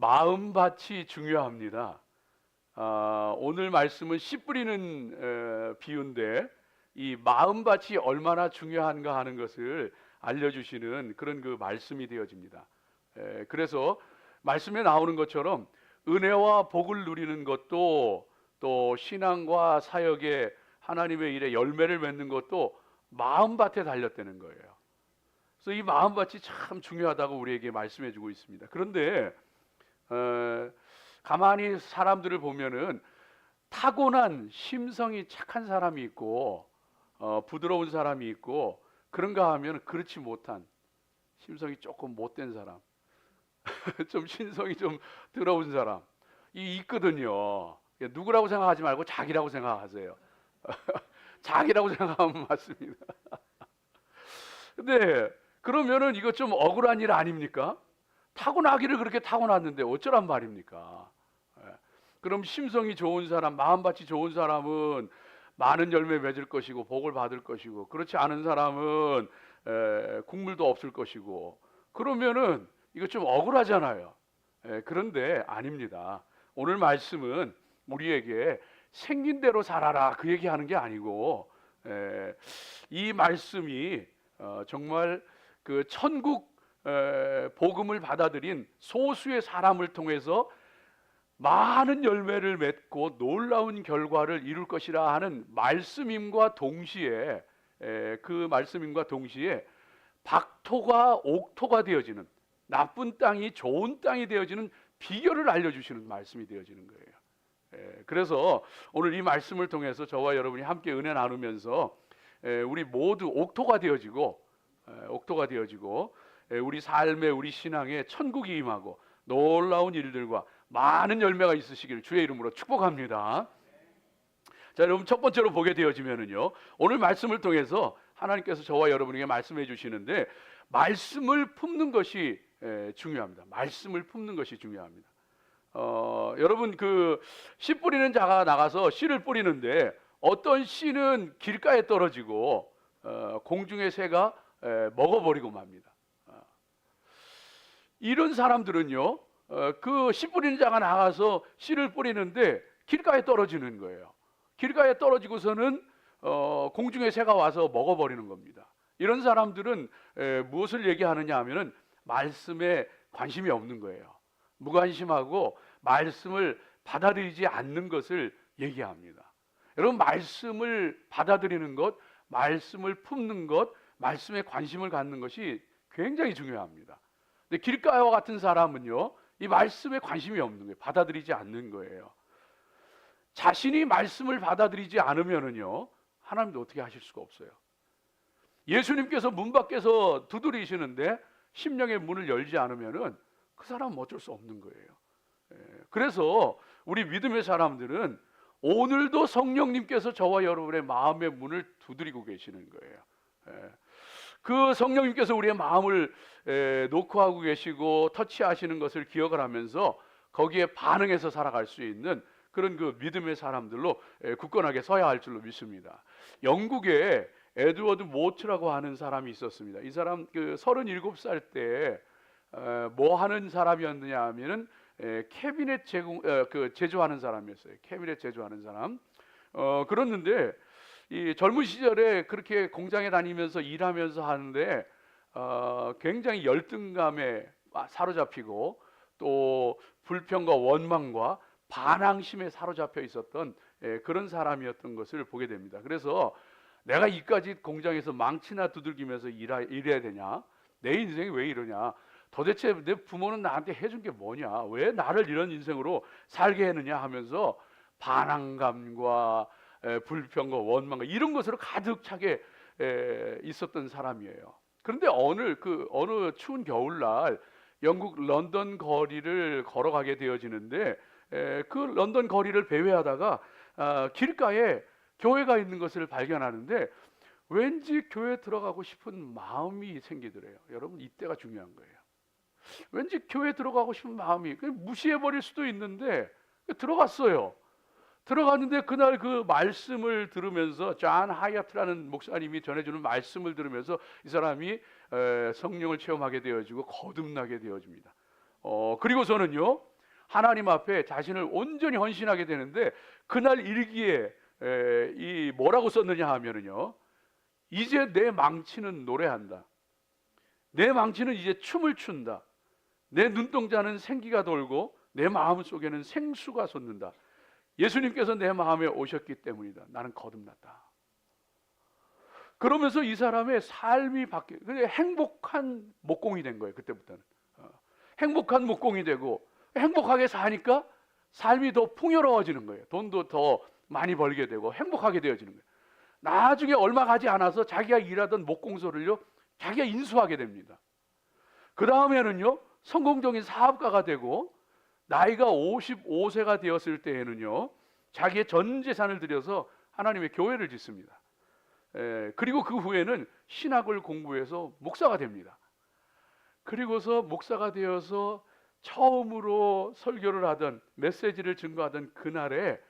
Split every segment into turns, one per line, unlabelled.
마음밭이 중요합니다. 오늘 말씀은 씨 뿌리는 비유인데 이 마음밭이 얼마나 중요한가 하는 것을 알려주시는 그런 그 말씀이 되어집니다. 그래서 말씀에 나오는 것처럼 은혜와 복을 누리는 것도 또 신앙과 사역에 하나님의 일에 열매를 맺는 것도 마음밭에 달렸다는 거예요. 그래서 이 마음밭이 참 중요하다고 우리에게 말씀해 주고 있습니다. 그런데 가만히 사람들을 보면은 타고난 심성이 착한 사람이 있고 부드러운 사람이 있고 그런가 하면 그렇지 못한 심성이 조금 못된 사람 좀 신성이 좀 더러운 사람 이 있거든요. 누구라고 생각하지 말고 자기라고 생각하세요. 자기라고 생각하면 맞습니다. 근데 그러면은 이거 좀 억울한 일 아닙니까? 타고나기를 그렇게 타고났는데 어쩌란 말입니까? 그럼 심성이 좋은 사람, 마음밭이 좋은 사람은 많은 열매 맺을 것이고 복을 받을 것이고, 그렇지 않은 사람은 국물도 없을 것이고, 그러면은 이거 좀 억울하잖아요. 그런데 아닙니다. 오늘 말씀은 우리에게 생긴 대로 살아라 그 얘기하는 게 아니고, 이 말씀이 정말 그 천국 복음을 받아들인 소수의 사람을 통해서 많은 열매를 맺고 놀라운 결과를 이룰 것이라 하는 말씀임과 동시에 그 말씀임과 동시에 박토가 옥토가 되어지는, 나쁜 땅이 좋은 땅이 되어지는 비결을 알려주시는 말씀이 되어지는 거예요. 그래서 오늘 이 말씀을 통해서 저와 여러분이 함께 은혜 나누면서 우리 모두 옥토가 되어지고 우리 삶에, 우리 신앙에 천국이 임하고 놀라운 일들과 많은 열매가 있으시기를 주의 이름으로 축복합니다. 자, 여러분 첫 번째로 보게 되어지면은요, 오늘 말씀을 통해서 하나님께서 저와 여러분에게 말씀해 주시는데 말씀을 품는 것이 중요합니다. 말씀을 품는 것이 중요합니다. 여러분 그 씨 뿌리는 자가 나가서 씨를 뿌리는데 어떤 씨는 길가에 떨어지고 공중의 새가 먹어버리고 맙니다. 이런 사람들은요, 그 씨 뿌리는 자가 나가서 씨를 뿌리는데 길가에 떨어지는 거예요. 길가에 떨어지고서는 공중의 새가 와서 먹어버리는 겁니다. 이런 사람들은 무엇을 얘기하느냐 하면은 말씀에 관심이 없는 거예요. 무관심하고 말씀을 받아들이지 않는 것을 얘기합니다. 여러분, 말씀을 받아들이는 것, 말씀을 품는 것, 말씀에 관심을 갖는 것이 굉장히 중요합니다. 근데 길가와 같은 사람은요, 이 말씀에 관심이 없는 거예요. 받아들이지 않는 거예요. 자신이 말씀을 받아들이지 않으면은요, 하나님도 어떻게 하실 수가 없어요. 예수님께서 문 밖에서 두드리시는데 심령의 문을 열지 않으면은 그 사람은 어쩔 수 없는 거예요. 그래서 우리 믿음의 사람들은 오늘도 성령님께서 저와 여러분의 마음의 문을 두드리고 계시는 거예요. 그 성령님께서 우리의 마음을 노크하고 계시고 터치하시는 것을 기억을 하면서 거기에 반응해서 살아갈 수 있는 그런 그 믿음의 사람들로 굳건하게 서야 할 줄로 믿습니다. 영국에 에드워드 모트라고 하는 사람이 있었습니다. 이 사람 그 37살 때 뭐 하는 사람이었느냐 하면은 캐비넷 제조하는 사람이었어요. 캐비넷 제조하는 사람. 그랬는데 이 젊은 시절에 그렇게 공장에 다니면서 일하면서 하는데 굉장히 열등감에 사로잡히고 또 불평과 원망과 반항심에 사로잡혀 있었던 그런 사람이었던 것을 보게 됩니다. 그래서 내가 이까지 공장에서 망치나 두들기면서 일해야 되냐? 내 인생이 왜 이러냐? 도대체 내 부모는 나한테 해준 게 뭐냐? 왜 나를 이런 인생으로 살게 했느냐 하면서 반항감과 불평과 원망과 이런 것으로 가득 차게 있었던 사람이에요. 그런데 어느 추운 겨울날 영국 런던 거리를 걸어가게 되어지는데 그 런던 거리를 배회하다가 길가에 교회가 있는 것을 발견하는데 왠지 교회에 들어가고 싶은 마음이 생기더래요. 여러분, 이때가 중요한 거예요. 왠지 교회에 들어가고 싶은 마음이, 무시해버릴 수도 있는데 들어갔어요. 들어갔는데 그날 그 말씀을 들으면서 존 하얏트라는 목사님이 전해주는 말씀을 들으면서 이 사람이 성령을 체험하게 되어지고 거듭나게 되어집니다. 그리고서는요, 하나님 앞에 자신을 온전히 헌신하게 되는데, 그날 일기에 이 뭐라고 썼느냐 하면은요, 이제 내 망치는 노래한다. 내 망치는 이제 춤을 춘다. 내 눈동자는 생기가 돌고 내 마음 속에는 생수가 솟는다. 예수님께서 내 마음에 오셨기 때문이다. 나는 거듭났다. 그러면서 이 사람의 삶이 바뀌어, 행복한 목공이 된 거예요. 그때부터는 행복한 목공이 되고, 행복하게 사니까 삶이 더 풍요로워지는 거예요. 돈도 더 많이 벌게 되고 행복하게 되어지는 거예요. 나중에 얼마 가지 않아서 자기가 일하던 목공소를요, 자기가 인수하게 됩니다. 그 다음에는요, 성공적인 사업가가 되고, 나이가 55세가 되었을 때에는요, 자기의 전 재산을 들여서 하나님의 교회를 짓습니다. 그리고 그 후에는 신학을 공부해서 목사가 됩니다. 그리고서 목사가 되어서 처음으로 설교를 하던, 메시지를 증거하던 그날에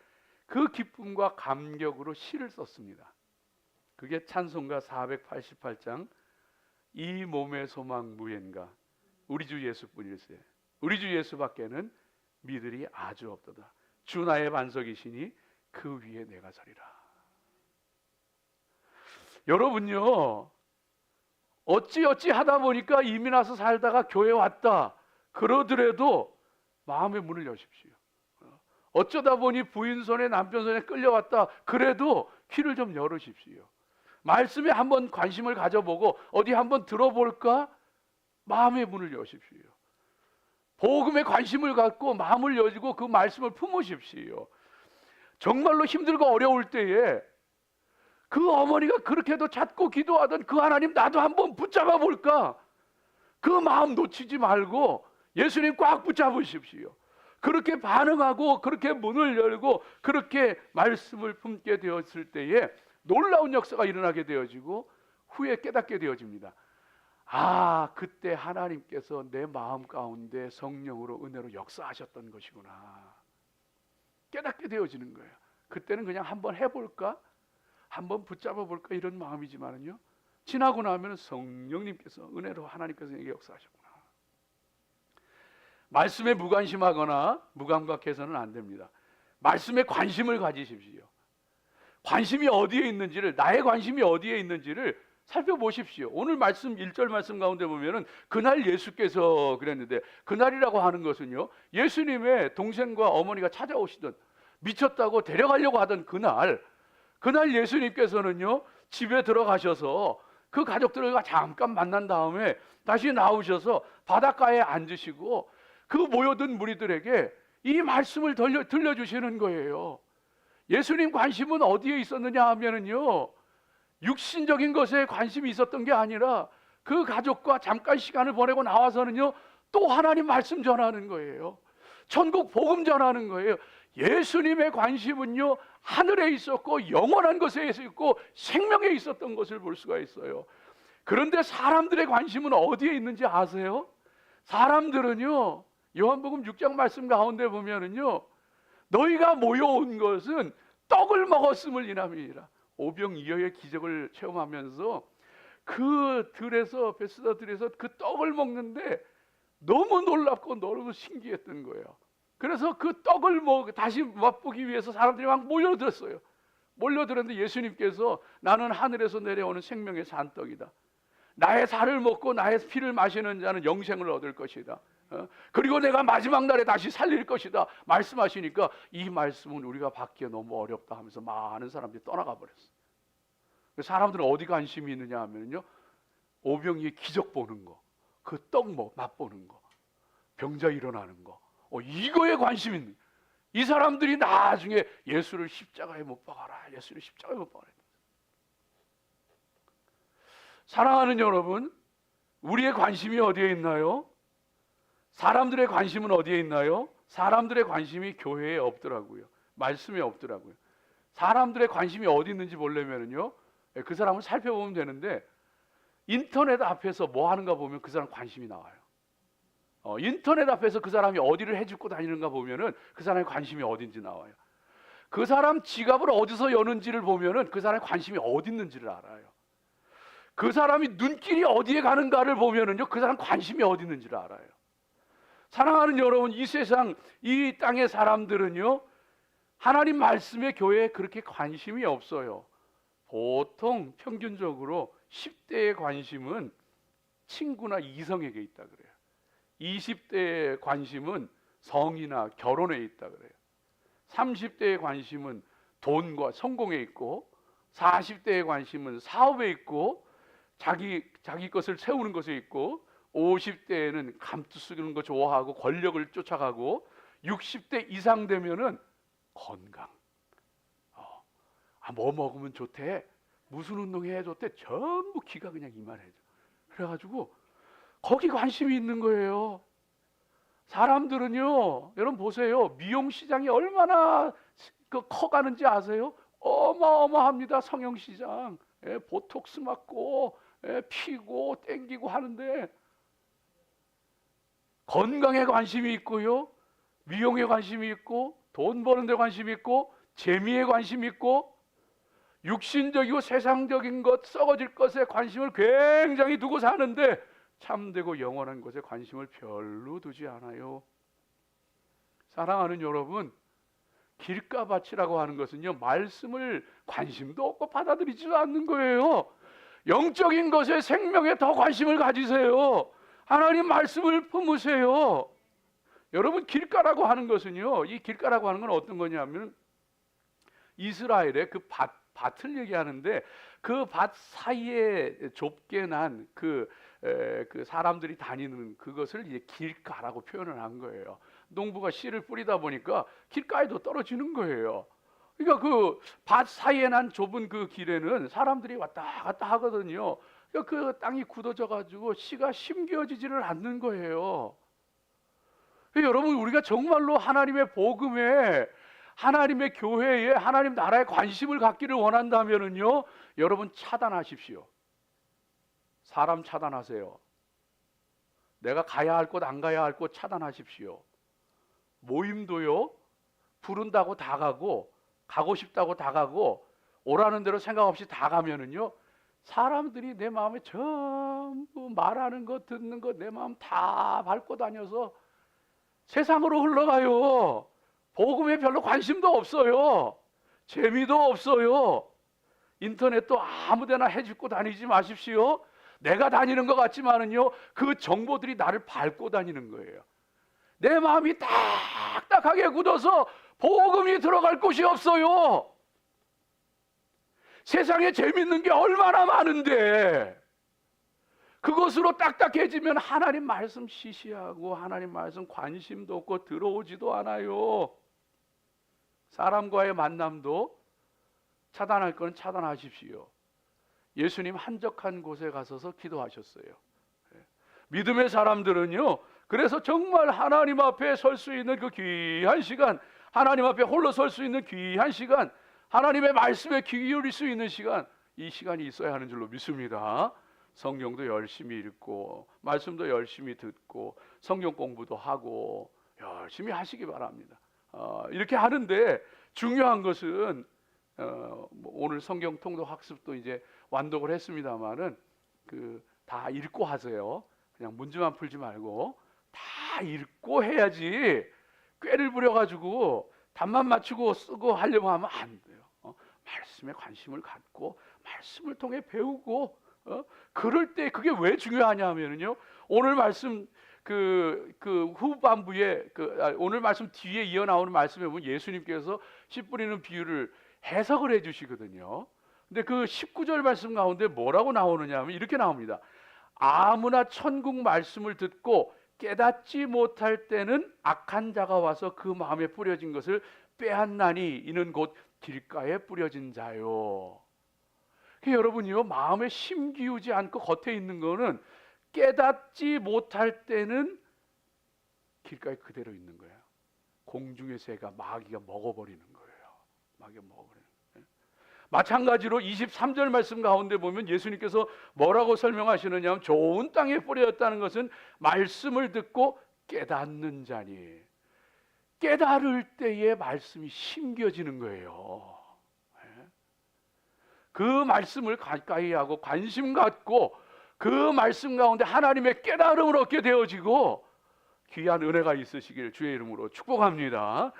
그 기쁨과 감격으로 시를 썼습니다. 그게 찬송가 488장 이 몸의 소망 무엔가 우리 주 예수뿐일세. 우리 주 예수밖에는 미들이 아주 없도다. 주 나의 반석이시니 그 위에 내가 서리라. 여러분요, 어찌 하다 보니까 이민 와서 살다가 교회 왔다 그러더라도 마음의 문을 여십시오. 어쩌다 보니 부인 손에 남편 손에 끌려왔다 그래도 귀를 좀 열으십시오. 말씀에 한번 관심을 가져보고 어디 한번 들어볼까? 마음의 문을 여십시오. 복음에 관심을 갖고 마음을 열고 그 말씀을 품으십시오. 정말로 힘들고 어려울 때에 그 어머니가 그렇게도 찾고 기도하던 그 하나님 나도 한번 붙잡아 볼까? 그 마음 놓치지 말고 예수님 꽉 붙잡으십시오. 그렇게 반응하고 그렇게 문을 열고 그렇게 말씀을 품게 되었을 때에 놀라운 역사가 일어나게 되어지고 후에 깨닫게 되어집니다. 아, 그때 하나님께서 내 마음 가운데 성령으로 은혜로 역사하셨던 것이구나. 깨닫게 되어지는 거예요. 그때는 그냥 한번 해볼까? 한번 붙잡아 볼까? 이런 마음이지만은요, 지나고 나면 성령님께서 은혜로 하나님께서 내게 역사하셨구나. 말씀에 무관심하거나 무감각해서는 안 됩니다. 말씀에 관심을 가지십시오. 관심이 어디에 있는지를, 나의 관심이 어디에 있는지를 살펴보십시오. 오늘 말씀 1절 말씀 가운데 보면은 그날 예수께서 그랬는데, 그날이라고 하는 것은요, 예수님의 동생과 어머니가 찾아오시던, 미쳤다고 데려가려고 하던 그날 예수님께서는요, 집에 들어가셔서 그 가족들과 잠깐 만난 다음에 다시 나오셔서 바닷가에 앉으시고 그 모여든 무리들에게 이 말씀을 들려주시는 거예요. 예수님 관심은 어디에 있었느냐 하면은요, 육신적인 것에 관심이 있었던 게 아니라 그 가족과 잠깐 시간을 보내고 나와서는요, 또 하나님 말씀 전하는 거예요. 천국 복음 전하는 거예요. 예수님의 관심은요, 하늘에 있었고 영원한 것에 있었고 생명에 있었던 것을 볼 수가 있어요. 그런데 사람들의 관심은 어디에 있는지 아세요? 사람들은요, 요한복음 6장 말씀 가운데 보면은요, 너희가 모여온 것은 떡을 먹었음을 인함이니라. 오병이어의 기적을 체험하면서 그 들에서, 베스다 들에서 그 떡을 먹는데 너무 놀랍고 너무 신기했던 거예요. 그래서 그 떡을 다시 맛보기 위해서 사람들이 막 몰려들었어요. 몰려들었는데 예수님께서 나는 하늘에서 내려오는 생명의 산떡이다. 나의 살을 먹고 나의 피를 마시는 자는 영생을 얻을 것이다. 그리고 내가 마지막 날에 다시 살릴 것이다 말씀하시니까 이 말씀은 우리가 받기에 너무 어렵다 하면서 많은 사람들이 떠나가 버렸어요. 사람들은 어디 관심이 있느냐 하면요, 오병이의 기적 보는 거, 그 떡 맛보는 거, 병자 일어나는 거, 이거에 관심이 있는. 이 사람들이 나중에 예수를 십자가에 못 박아라, 예수를 십자가에 못 박아라. 사랑하는 여러분, 우리의 관심이 어디에 있나요? 사람들의 관심은 어디에 있나요? 사람들의 관심이 교회에 없더라고요. 말씀에 없더라고요. 사람들의 관심이 어디 있는지 보려면요, 그 사람을 살펴보면 되는데, 인터넷 앞에서 뭐 하는가 보면 그 사람 관심이 나와요. 인터넷 앞에서 그 사람이 어디를 해주고 다니는가 보면은 그 사람의 관심이 어딘지 나와요. 그 사람 지갑을 어디서 여는지를 보면은 그 사람의 관심이 어디 있는지를 알아요. 그 사람이 눈길이 어디에 가는가를 보면은요, 그 사람 관심이 어디 있는지를 알아요. 사랑하는 여러분, 이 세상, 이 땅의 사람들은요, 하나님 말씀의 교회에 그렇게 관심이 없어요. 보통 평균적으로 10대의 관심은 친구나 이성에게 있다 그래요. 20대의 관심은 성이나 결혼에 있다 그래요. 30대의 관심은 돈과 성공에 있고, 40대의 관심은 사업에 있고, 자기 것을 세우는 것에 있고, 50대에는 감투 쓰는 거 좋아하고 권력을 쫓아가고, 60대 이상 되면은 건강, 뭐 먹으면 좋대, 무슨 운동해야 좋대, 전부 귀가 그냥 이만해져. 그래가지고 거기 관심이 있는 거예요. 사람들은요, 여러분 보세요, 미용 시장이 얼마나 커가는지 아세요? 어마어마합니다. 성형시장, 보톡스 맞고 피고 땡기고 하는데, 건강에 관심이 있고요, 미용에 관심이 있고, 돈 버는 데 관심이 있고, 재미에 관심이 있고, 육신적이고 세상적인 것, 썩어질 것에 관심을 굉장히 두고 사는데, 참되고 영원한 것에 관심을 별로 두지 않아요. 사랑하는 여러분, 길가밭이라고 하는 것은요, 말씀을 관심도 없고 받아들이지도 않는 거예요. 영적인 것에, 생명에 더 관심을 가지세요. 하나님 말씀을 품으세요. 여러분, 길가라고 하는 것은요, 이 길가라고 하는 건 어떤 거냐면, 이스라엘의 그 밭을 얘기하는데, 그 밭 사이에 좁게 난 그 사람들이 다니는 그것을 이제 길가라고 표현을 한 거예요. 농부가 씨를 뿌리다 보니까 길가에도 떨어지는 거예요. 그러니까 그 밭 사이에 난 좁은 그 길에는 사람들이 왔다 갔다 하거든요. 그러니까 그 땅이 굳어져 가지고 씨가 심겨지지를 않는 거예요. 여러분, 우리가 정말로 하나님의 복음에, 하나님의 교회에, 하나님 나라에 관심을 갖기를 원한다면은요, 여러분 차단하십시오. 사람 차단하세요. 내가 가야 할 곳, 안 가야 할 곳 차단하십시오. 모임도요, 부른다고 다 가고, 가고 싶다고 다 가고, 오라는 대로 생각 없이 다 가면은요, 사람들이 내 마음에 전부 말하는 것, 듣는 것, 내 마음 다 밟고 다녀서 세상으로 흘러가요. 복음에 별로 관심도 없어요. 재미도 없어요. 인터넷도 아무데나 해집고 다니지 마십시오. 내가 다니는 것 같지만은요, 그 정보들이 나를 밟고 다니는 거예요. 내 마음이 딱딱하게 굳어서 복음이 들어갈 곳이 없어요. 세상에 재밌는 게 얼마나 많은데, 그것으로 딱딱해지면 하나님 말씀 시시하고, 하나님 말씀 관심도 없고 들어오지도 않아요. 사람과의 만남도 차단할 건 차단하십시오. 예수님 한적한 곳에 가서서 기도하셨어요. 믿음의 사람들은요, 그래서 정말 하나님 앞에 설 수 있는 그 귀한 시간, 하나님 앞에 홀로 설 수 있는 귀한 시간, 하나님의 말씀에 귀 기울일 수 있는 시간, 이 시간이 있어야 하는 줄로 믿습니다. 성경도 열심히 읽고, 말씀도 열심히 듣고, 성경 공부도 하고 열심히 하시기 바랍니다. 이렇게 하는데 중요한 것은, 오늘 성경 통독 학습도 이제 완독을 했습니다만은, 다 읽고 하세요. 그냥 문제만 풀지 말고 다 읽고 해야지, 꾀를 부려가지고 답만 맞추고 쓰고 하려고 하면 안 돼요. 말씀에 관심을 갖고 말씀을 통해 배우고, 그럴 때 그게 왜 중요하냐면요, 오늘 말씀 후반부에 오늘 말씀 뒤에 이어 나오는 말씀에 보면 예수님께서 씨 뿌리는 비유를 해석을 해주시거든요. 근데 그 19절 말씀 가운데 뭐라고 나오느냐 하면 이렇게 나옵니다. 아무나 천국 말씀을 듣고 깨닫지 못할 때는 악한 자가 와서 그 마음에 뿌려진 것을 빼앗나니 이는 곧 길가에 뿌려진 자요. 여러분이요, 마음에 심기우지 않고 겉에 있는 거는 깨닫지 못할 때는 길가에 그대로 있는 거예요. 공중의 새가, 마귀가 먹어버리는 거예요. 마귀가 먹어버리는 거예요. 마찬가지로 23절 말씀 가운데 보면 예수님께서 뭐라고 설명하시느냐 하면, 좋은 땅에 뿌려졌다는 것은 말씀을 듣고 깨닫는 자니, 깨달을 때에 말씀이 심겨지는 거예요. 그 말씀을 가까이 하고 관심 갖고 그 말씀 가운데 하나님의 깨달음을 얻게 되어지고, 귀한 은혜가 있으시길 주의 이름으로 축복합니다.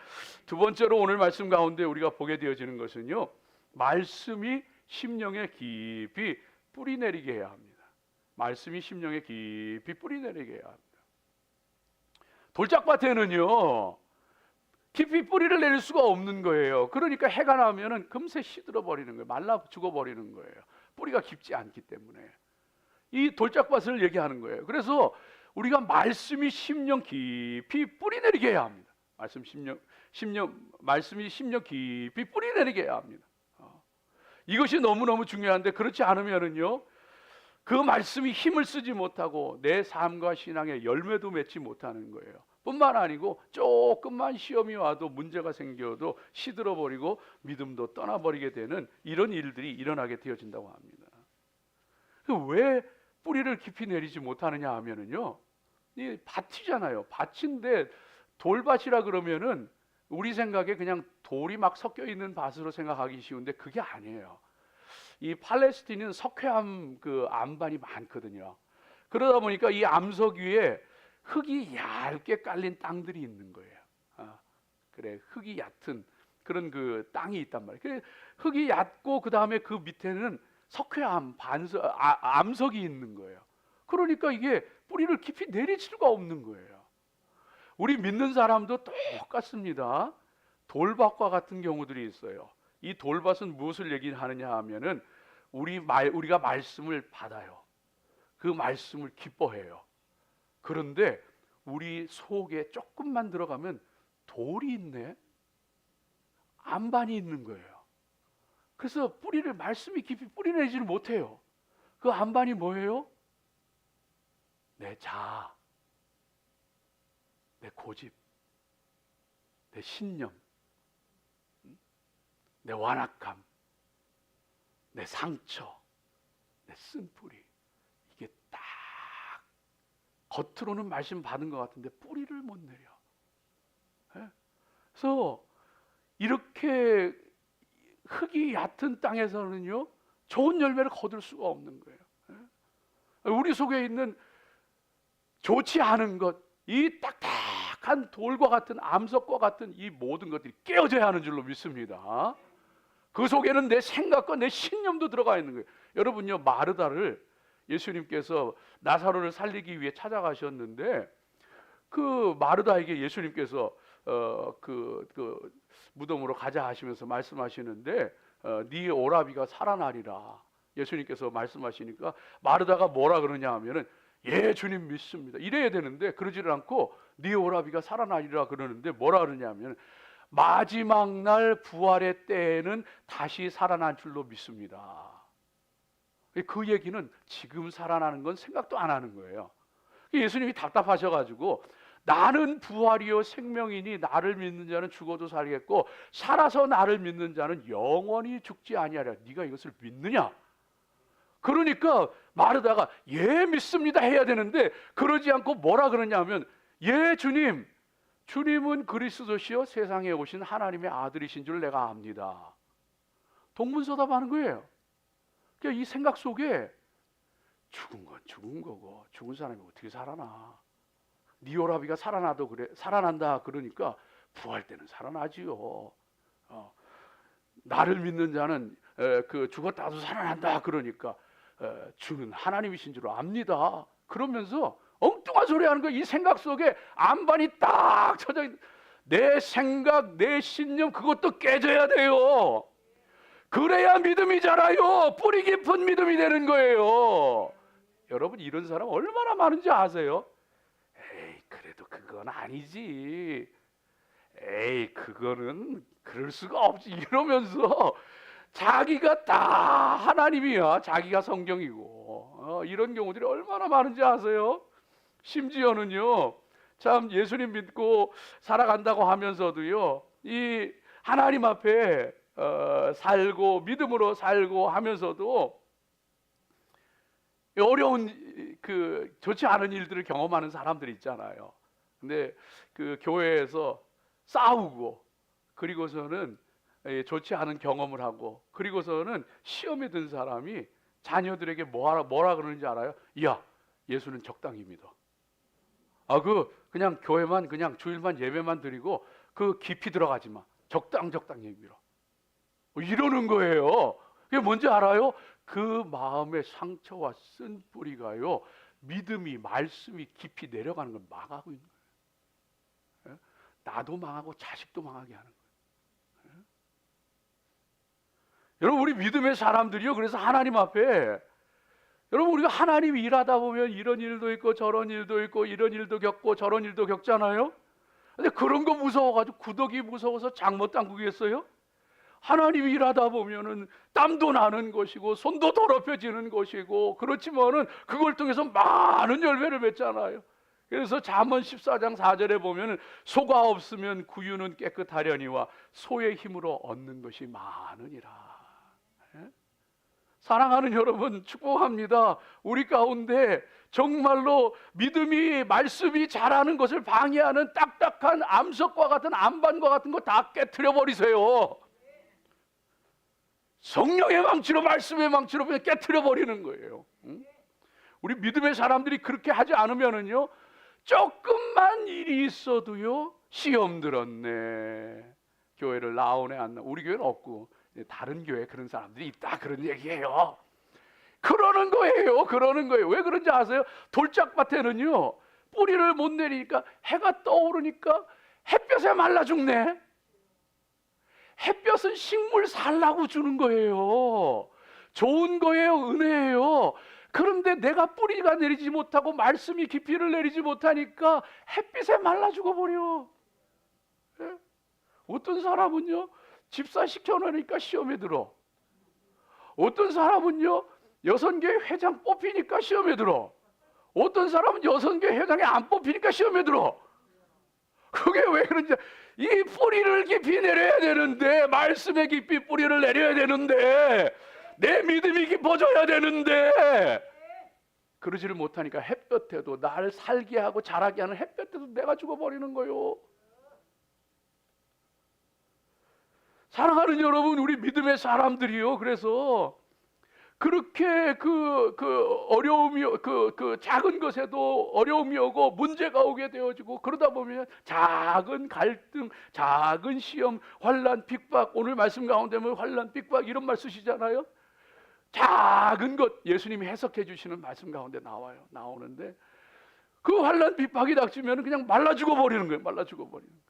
두 번째로 오늘 말씀 가운데 우리가 보게 되어지는 것은요, 말씀이 심령에 깊이 뿌리 내리게 해야 합니다. 말씀이 심령에 깊이 뿌리 내리게 해야 합니다. 돌짝밭에는요 깊이 뿌리를 내릴 수가 없는 거예요. 그러니까 해가 나면은 금세 시들어 버리는 거예요. 말라 죽어 버리는 거예요. 뿌리가 깊지 않기 때문에. 이 돌짝밭을 얘기하는 거예요. 그래서 우리가 말씀이 심령 깊이 뿌리 내리게 해야 합니다. 말씀이 심령 깊이 뿌리 내리게 해야 합니다. 이것이 너무너무 중요한데, 그렇지 않으면은요 그 말씀이 힘을 쓰지 못하고 내 삶과 신앙의 열매도 맺지 못하는 거예요. 뿐만 아니고 조금만 시험이 와도, 문제가 생겨도 시들어 버리고 믿음도 떠나버리게 되는 이런 일들이 일어나게 되어진다고 합니다. 왜 뿌리를 깊이 내리지 못하느냐 하면은요, 이 밭이잖아요. 밭인데 돌밭이라 그러면은 우리 생각에 그냥 돌이 막 섞여 있는 밭으로 생각하기 쉬운데 그게 아니에요. 이 팔레스틴은 석회암 그 암반이 많거든요. 그러다 보니까 이 암석 위에 흙이 얇게 깔린 땅들이 있는 거예요. 그래, 흙이 얕은 그런 그 땅이 있단 말이에요. 그래, 흙이 얕고 그 다음에 그 밑에는 석회암 암석이 있는 거예요. 그러니까 이게 뿌리를 깊이 내릴 수가 없는 거예요. 우리 믿는 사람도 똑같습니다. 돌밭과 같은 경우들이 있어요. 이 돌밭은 무엇을 얘기하느냐 하면은 우리가 말씀을 받아요. 그 말씀을 기뻐해요. 그런데 우리 속에 조금만 들어가면 돌이 있네, 암반이 있는 거예요. 그래서 말씀이 깊이 뿌리 내지를 못해요. 그 암반이 뭐예요? 내 자아, 내 고집, 내 신념, 내 완악함, 내 상처, 내 쓴뿌리. 이게 딱 겉으로는 말씀 받은 것 같은데 뿌리를 못 내려. 그래서 이렇게 흙이 얕은 땅에서는요 좋은 열매를 거둘 수가 없는 거예요. 우리 속에 있는 좋지 않은 것, 이 딱딱한 돌과 같은 암석과 같은 이 모든 것들이 깨어져야 하는 줄로 믿습니다. 그 속에는 내 생각과 내 신념도 들어가 있는 거예요. 여러분요, 마르다를 예수님께서 나사로를 살리기 위해 찾아가셨는데, 그 마르다에게 예수님께서 그 무덤으로 가자 하시면서 말씀하시는데, 네 오라비가 살아나리라 예수님께서 말씀하시니까 마르다가 뭐라 그러냐 하면은, 예 주님 믿습니다 이래야 되는데 그러지를 않고 네 오라비가 살아나리라 그러는데 뭐라 그러냐면, 마지막 날 부활의 때에는 다시 살아날 줄로 믿습니다. 그 얘기는 지금 살아나는 건 생각도 안 하는 거예요. 예수님이 답답하셔가지고, 나는 부활이요 생명이니 나를 믿는 자는 죽어도 살겠고 살아서 나를 믿는 자는 영원히 죽지 아니하리라. 네가 이것을 믿느냐? 그러니까 마르다가 예 믿습니다 해야 되는데 그러지 않고 뭐라 그러냐면, 예 주님, 주님은 그리스도시요 세상에 오신 하나님의 아들이신 줄 내가 압니다. 동문서답하는 거예요. 그러니까 이 생각 속에 죽은 건 죽은 거고 죽은 사람이 어떻게 살아나? 네 오라비가 살아나도 그래, 살아난다 그러니까 부활 때는 살아나지요. 나를 믿는 자는 그 죽었다도 살아난다 그러니까 주는 하나님이신 줄 압니다. 그러면서 엉뚱한 소리 하는 거예요. 이 생각 속에 안반이 딱 쳐져 있는, 내 생각, 내 신념 그것도 깨져야 돼요. 그래야 믿음이 자라요. 뿌리 깊은 믿음이 되는 거예요. 여러분, 이런 사람 얼마나 많은지 아세요? 에이, 그래도 그건 아니지. 에이, 그거는 그럴 수가 없지. 이러면서 자기가 다 하나님이야. 자기가 성경이고. 이런 경우들이 얼마나 많은지 아세요? 심지어는요, 참 예수님 믿고 살아간다고 하면서도요, 이 하나님 앞에 살고 믿음으로 살고 하면서도 어려운 그 좋지 않은 일들을 경험하는 사람들이 있잖아요. 근데 그 교회에서 싸우고, 그리고서는 좋지 않은 경험을 하고, 그리고서는 시험에 든 사람이 자녀들에게 뭐라 그러는지 알아요? 야, 예수는 적당히 믿어. 그냥 교회만 그냥 주일만 예배만 드리고 그 깊이 들어가지 마. 적당히 밀어. 이러는 거예요. 그게 뭔지 알아요? 그 마음의 상처와 쓴 뿌리가요, 믿음이, 말씀이 깊이 내려가는 걸 막하고 있는 거예요. 나도 망하고 자식도 망하게 하는 거예요. 여러분, 우리 믿음의 사람들이요, 그래서 하나님 앞에, 여러분, 우리가 하나님 일하다 보면 이런 일도 있고 저런 일도 있고 이런 일도 겪고 저런 일도 겪잖아요. 근데 그런 거 무서워가지고, 구더기 무서워서 장 못 담그겠어요? 하나님 일하다 보면은 땀도 나는 것이고 손도 더럽혀지는 것이고, 그렇지만은 그걸 통해서 많은 열매를 맺잖아요. 그래서 잠언 14장 4절에 보면은 소가 없으면 구유는 깨끗하려니와 소의 힘으로 얻는 것이 많으니라. 사랑하는 여러분, 축복합니다. 우리 가운데 정말로 믿음이, 말씀이 자라는 것을 방해하는 딱딱한 암석과 같은 암반과 같은 거 다 깨트려 버리세요. 성령의 망치로, 말씀의 망치로 그냥 깨트려 버리는 거예요. 우리 믿음의 사람들이 그렇게 하지 않으면은요, 조금만 일이 있어도요, 시험 들었네, 교회를 나오네 안 나오네. 우리 교회는 없고 다른 교회에 그런 사람들이 있다, 그런 얘기예요. 그러는 거예요. 왜 그런지 아세요? 돌짝밭에는요, 뿌리를 못 내리니까 해가 떠오르니까 햇볕에 말라 죽네. 햇볕은 식물 살라고 주는 거예요. 좋은 거예요. 은혜예요. 그런데 내가 뿌리가 내리지 못하고 말씀이 깊이를 내리지 못하니까 햇빛에 말라 죽어버려. 어떤 사람은요, 집사 시켜놓으니까 시험에 들어. 어떤 사람은요, 여선교 회장 뽑히니까 시험에 들어. 어떤 사람은 여선교 회장이 안 뽑히니까 시험에 들어. 그게 왜 그런지, 이 뿌리를 깊이 내려야 되는데, 말씀의 깊이 뿌리를 내려야 되는데, 내 믿음이 깊어져야 되는데, 그러지를 못하니까 햇볕에도, 나를 살게 하고 자라게 하는 햇볕에도 내가 죽어버리는 거요. 사랑하는 여러분, 우리 믿음의 사람들이요, 그래서 그렇게 어려움이, 작은 것에도 어려움이 오고 문제가 오게 되어지고, 그러다 보면 작은 갈등, 작은 시험, 환난, 핍박, 오늘 말씀 가운데 보면 환난, 핍박 이런 말 쓰시잖아요. 작은 것, 예수님이 해석해 주시는 말씀 가운데 나오는데, 그 환난, 핍박이 닥치면 그냥 말라 죽어버리는 거예요. 말라 죽어버리는 거예요.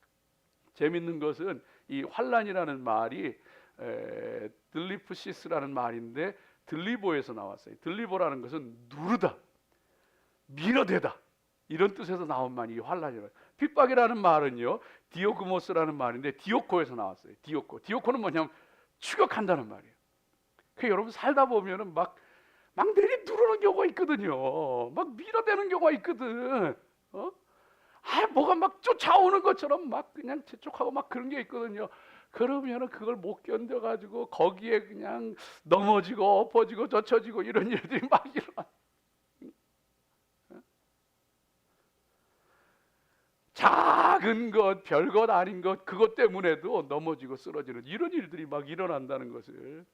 재밌는 것은 이 환난이라는 말이 들리프시스라는 말인데, 들리보에서 나왔어요. 들리보라는 것은 누르다, 밀어대다, 이런 뜻에서 나온 말이 환난이라는. 핍박이라는 말은요, 디오그모스라는 말인데 디오코에서 나왔어요. 디오코는 뭐냐면 추격한다는 말이에요. 그 여러분 살다 보면은 막 내리 누르는 경우가 있거든요. 막 밀어대는 경우가 있거든. 뭐가 막 쫓아오는 것처럼 막 그냥 재촉하고 막 그런 게 있거든요. 그러면은 그걸 못 견뎌가지고 거기에 그냥 넘어지고 엎어지고 젖혀지고 이런 일들이 막 일어나. 작은 것, 별것 아닌 것, 그것 때문에도 넘어지고 쓰러지는 이런 일들이 막 일어난다는 것을,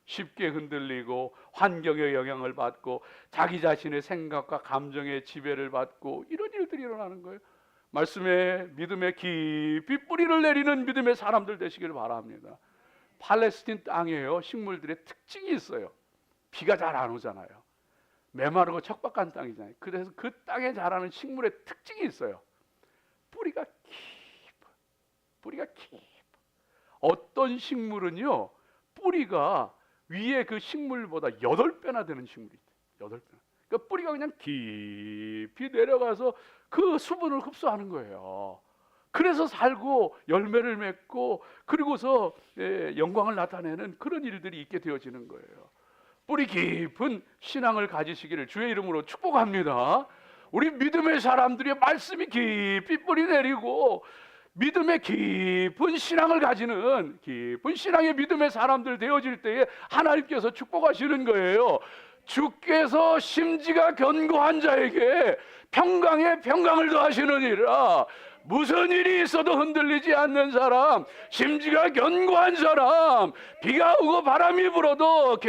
쉽게 흔들리고 환경의 영향을 받고 자기 자신의 생각과 감정의 지배를 받고 이런 일들이 일어나는 거예요. 말씀에, 믿음에 깊이 뿌리를 내리는 믿음의 사람들 되시기를 바랍니다. 팔레스틴 땅에요, 식물들의 특징이 있어요. 비가 잘 안 오잖아요. 메마르고 척박한 땅이잖아요. 그래서 그 땅에 자라는 식물의 특징이 있어요. 뿌리가 깊어. 어떤 식물은요, 뿌리가 위에 그 식물보다 8배나 되는 식물이 있어요. 8배나. 그러니까 뿌리가 그냥 깊이 내려가서 그 수분을 흡수하는 거예요. 그래서 살고 열매를 맺고, 그리고서 영광을 나타내는 그런 일들이 있게 되어지는 거예요. 뿌리 깊은 신앙을 가지시기를 주의 이름으로 축복합니다. 우리 믿음의 사람들이 말씀이 깊이 뿌리 내리고 믿음의 깊은 신앙을 가지는, 깊은 신앙의 믿음의 사람들 되어질 때에 하나님께서 축복하시는 거예요. 주께서 심지가 견고한 자에게 평강에 평강을 더하시느니라. 무슨 일이 있어도 흔들리지 않는 사람, 심지가 견고한 사람, 비가 오고 바람이 불어도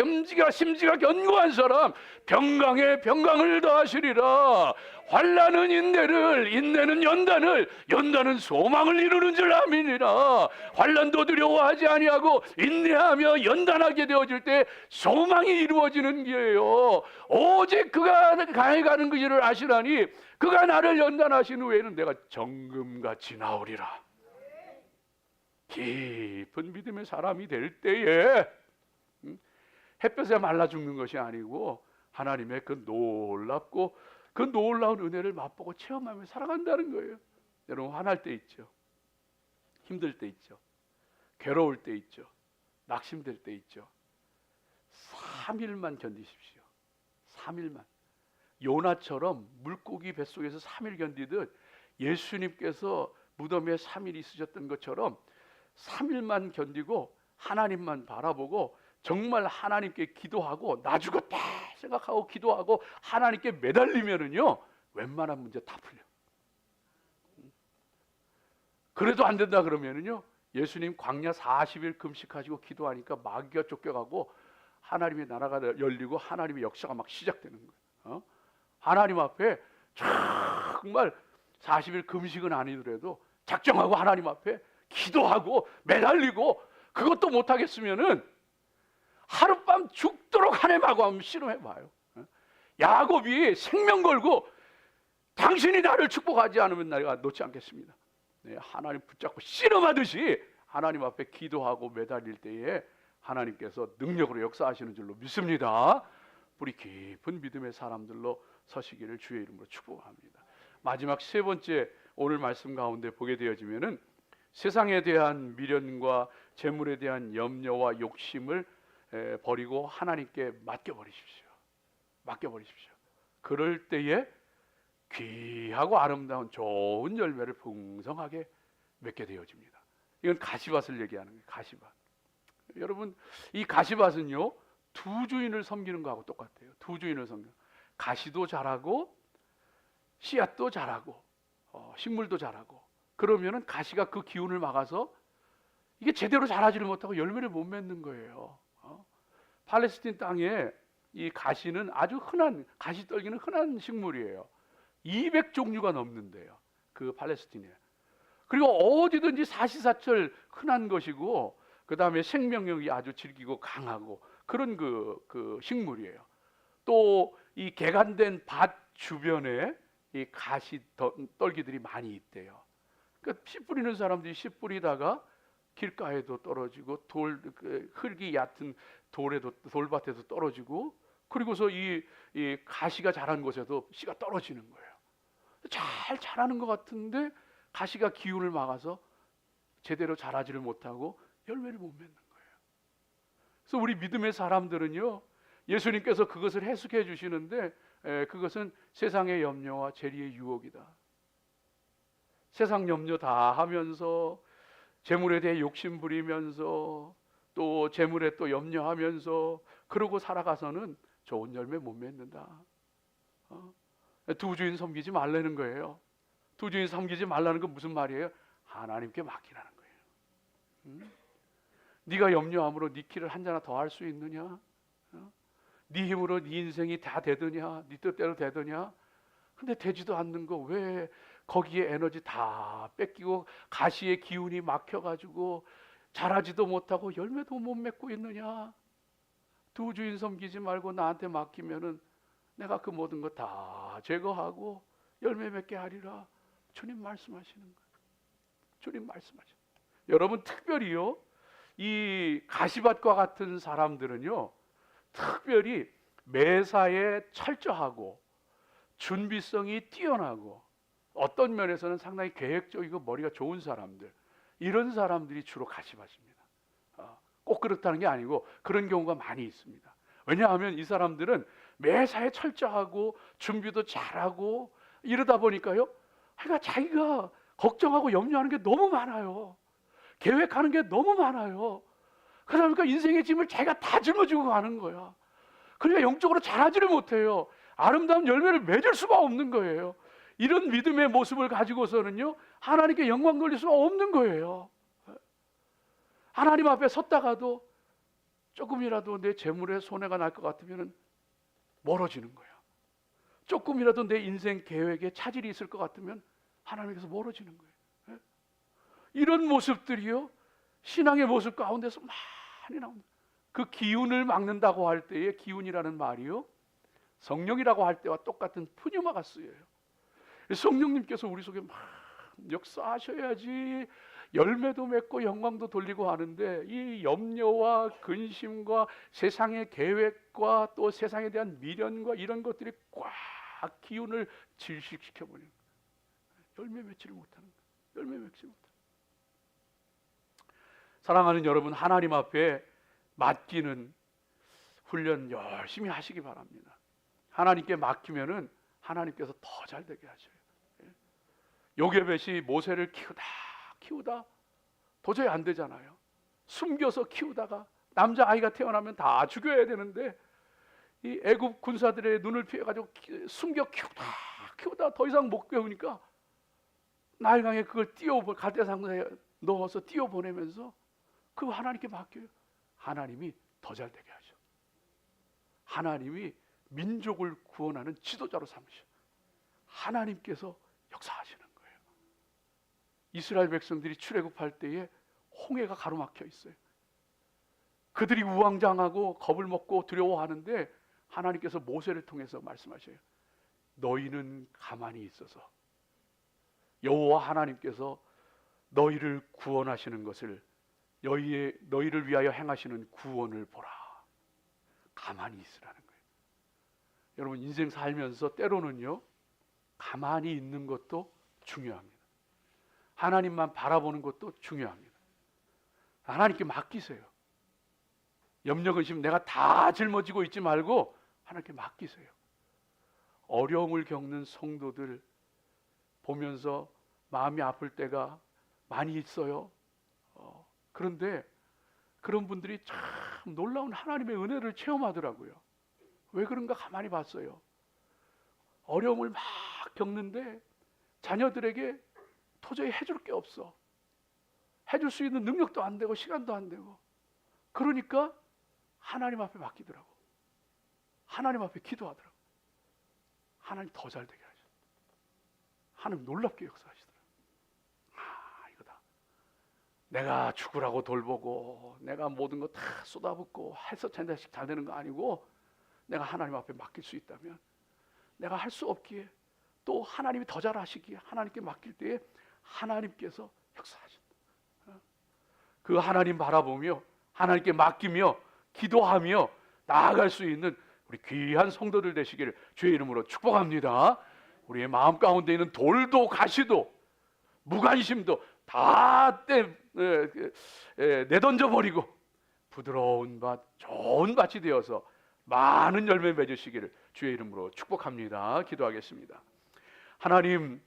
심지가 견고한 사람, 평강에 평강을 더하시리라. 환난은 인내를, 인내는 연단을, 연단은 소망을 이루는 줄 아미니라. 환난도 두려워하지 아니하고 인내하며 연단하게 되어질 때 소망이 이루어지는 길이에요. 오직 그가 가해가는 그 길을 아시라니 그가 나를 연단하신 후에는 내가 정금같이 나오리라. 깊은 믿음의 사람이 될 때에 햇볕에 말라 죽는 것이 아니고 하나님의 그 놀랍고 그 놀라운 은혜를 맛보고 체험하며 살아간다는 거예요. 여러분, 화날 때 있죠. 힘들 때 있죠. 괴로울 때 있죠. 낙심될 때 있죠. 3일만 견디십시오. 3일만. 요나처럼 물고기 뱃속에서 3일 견디듯 예수님께서 무덤에 3일 있으셨던 것처럼 3일만 견디고 하나님만 바라보고 정말 하나님께 기도하고 나 죽었다 생각하고 기도하고 하나님께 매달리면은요 웬만한 문제 다 풀려. 그래도 안 된다 그러면은요 예수님 광야 40일 금식하시고 기도하니까 마귀가 쫓겨가고 하나님의 나라가 열리고 하나님의 역사가 막 시작되는 거예요. 하나님 앞에 정말 40일 금식은 아니더라도 작정하고 하나님 앞에 기도하고 매달리고 그것도 못하겠으면은 하룻밤 죽도록 하나님하고 한번 씨름해봐요. 야곱이 생명 걸고 당신이 나를 축복하지 않으면 내가 놓지 않겠습니다. 네, 하나님 붙잡고 씨름하듯이 하나님 앞에 기도하고 매달릴 때에 하나님께서 능력으로 역사하시는 줄로 믿습니다. 뿌리 깊은 믿음의 사람들로 서시기를 주의 이름으로 축복합니다. 마지막 세 번째 오늘 말씀 가운데 보게 되어지면은 세상에 대한 미련과 재물에 대한 염려와 욕심을 버리고 하나님께 맡겨버리십시오. 맡겨버리십시오. 그럴 때에 귀하고 아름다운 좋은 열매를 풍성하게 맺게 되어집니다. 이건 가시밭을 얘기하는 거예요. 가시밭. 여러분, 이 가시밭은요 두 주인을 섬기는 거하고 똑같아요. 두 주인을 섬기는. 가시도 자라고 씨앗도 자라고 식물도 자라고. 그러면은 가시가 그 기운을 막아서 이게 제대로 자라지를 못하고 열매를 못 맺는 거예요. 팔레스틴 땅에 이 가시는 아주 흔한, 가시떨기는 흔한 식물이에요. 200종류가 넘는데요. 그 팔레스틴에. 그리고 어디든지 사시사철 흔한 것이고 그 다음에 생명력이 아주 질기고 강하고 그런 그 식물이에요. 또 이 개간된 밭 주변에 이 가시 떨기들이 많이 있대요. 그러니까 씨 뿌리는 사람들이 씨 뿌리다가 길가에도 떨어지고 흙이 얕은 돌밭에도 떨어지고 그리고서 이 가시가 자란 곳에도 씨가 떨어지는 거예요. 잘 자라는 것 같은데 가시가 기운을 막아서 제대로 자라지를 못하고 열매를 못 맺는 거예요. 그래서 우리 믿음의 사람들은요 예수님께서 그것을 해석해 주시는데 그것은 세상의 염려와 재리의 유혹이다. 세상 염려 다 하면서 재물에 대해 욕심 부리면서 또 재물에 또 염려하면서 그러고 살아가서는 좋은 열매 못 맺는다. 두 주인 섬기지 말라는 거예요. 두 주인 섬기지 말라는 건 무슨 말이에요? 하나님께 맡기라는 거예요. 네가 염려함으로 네 길을 한자나 더 할 수 있느냐? 네 힘으로 네 인생이 다 되더냐? 네 뜻대로 되더냐? 근데 되지도 않는 거 왜 거기에 에너지 다 뺏기고 가시의 기운이 막혀가지고 자라지도 못하고 열매도 못 맺고 있느냐? 두 주인 섬기지 말고 나한테 맡기면은 내가 그 모든 거 다 제거하고 열매 맺게 하리라. 주님 말씀하시는 거예요. 주님 말씀하시는 거예요. 여러분 특별히요 이 가시밭과 같은 사람들은요 특별히 매사에 철저하고 준비성이 뛰어나고 어떤 면에서는 상당히 계획적이고 머리가 좋은 사람들, 이런 사람들이 주로 가시밭입니다. 꼭 그렇다는 게 아니고 그런 경우가 많이 있습니다. 왜냐하면 이 사람들은 매사에 철저하고 준비도 잘하고 이러다 보니까요 그러니까 자기가 걱정하고 염려하는 게 너무 많아요. 계획하는 게 너무 많아요. 그러니까 인생의 짐을 자기가 다 짊어지고 가는 거야. 그러니까 영적으로 자라지를 못해요. 아름다운 열매를 맺을 수가 없는 거예요. 이런 믿음의 모습을 가지고서는요 하나님께 영광 돌릴 수가 없는 거예요. 하나님 앞에 섰다가도 조금이라도 내 재물에 손해가 날 것 같으면 멀어지는 거야. 조금이라도 내 인생 계획에 차질이 있을 것 같으면 하나님께서 멀어지는 거예요. 예? 이런 모습들이요, 신앙의 모습 가운데서 많이 나옵니다. 그 기운을 막는다고 할 때의 기운이라는 말이요, 성령이라고 할 때와 똑같은 푸뉴마가 쓰여요. 성령님께서 우리 속에 막 역사하셔야지 열매도 맺고 영광도 돌리고 하는데, 이 염려와 근심과 세상의 계획과 또 세상에 대한 미련과 이런 것들이 꽉 기운을 질식시켜버리는 거예요. 열매 맺지를 못하는 거예요. 열매 맺지 못하는 거예요. 사랑하는 여러분, 하나님 앞에 맡기는 훈련 열심히 하시기 바랍니다. 하나님께 맡기면은 하나님께서 더 잘 되게 하셔요. 요게벳이 모세를 키우다 도저히 안 되잖아요. 숨겨서 키우다가 남자아이가 태어나면 다 죽여야 되는데, 이 애굽 군사들의 눈을 피해가지고 숨겨 키우다 더 이상 못 키우니까 나일강에 그걸 갈대상자에 넣어서 띄워보내면서 그거 하나님께 맡겨요. 하나님이 더 잘 되게 하죠. 하나님이 민족을 구원하는 지도자로 삼으셔. 하나님께서 역사하시는 거예요. 이스라엘 백성들이 출애굽할 때에 홍해가 가로막혀 있어요. 그들이 우왕좌왕하고 겁을 먹고 두려워하는데 하나님께서 모세를 통해서 말씀하셔요. 너희는 가만히 있어서 여호와 하나님께서 너희를 구원하시는 것을, 너희를 위하여 행하시는 구원을 보라. 가만히 있으라는 거예요. 여러분, 인생 살면서 때로는요, 가만히 있는 것도 중요합니다. 하나님만 바라보는 것도 중요합니다. 하나님께 맡기세요. 염려 근심 내가 다 짊어지고 있지 말고 하나님께 맡기세요. 어려움을 겪는 성도들 보면서 마음이 아플 때가 많이 있어요. 그런데 그런 분들이 참 놀라운 하나님의 은혜를 체험하더라고요. 왜 그런가 가만히 봤어요. 어려움을 막 겪는데 자녀들에게 도저히 해줄 게 없어. 해줄 수 있는 능력도 안 되고 시간도 안 되고. 그러니까 하나님 앞에 맡기더라고. 하나님 앞에 기도하더라고. 하나님 더 잘 되게 하셔. 하나님 놀랍게 역사하시더라고. 이거다. 내가 죽으라고 돌보고 내가 모든 거 다 쏟아붓고 해서 젠자식 잘 되는 거 아니고, 내가 하나님 앞에 맡길 수 있다면, 내가 할 수 없기에 또 하나님이 더 잘하시기에 하나님께 맡길 때에 하나님께서 역사하신다. 그 하나님 바라보며 하나님께 맡기며 기도하며 나아갈 수 있는 우리 귀한 성도들 되시기를 주의 이름으로 축복합니다. 우리의 마음 가운데 있는 돌도 가시도 무관심도 다 내던져 버리고 부드러운 밭, 좋은 밭이 되어서 많은 열매 맺으시기를 주의 이름으로 축복합니다. 기도하겠습니다. 하나님,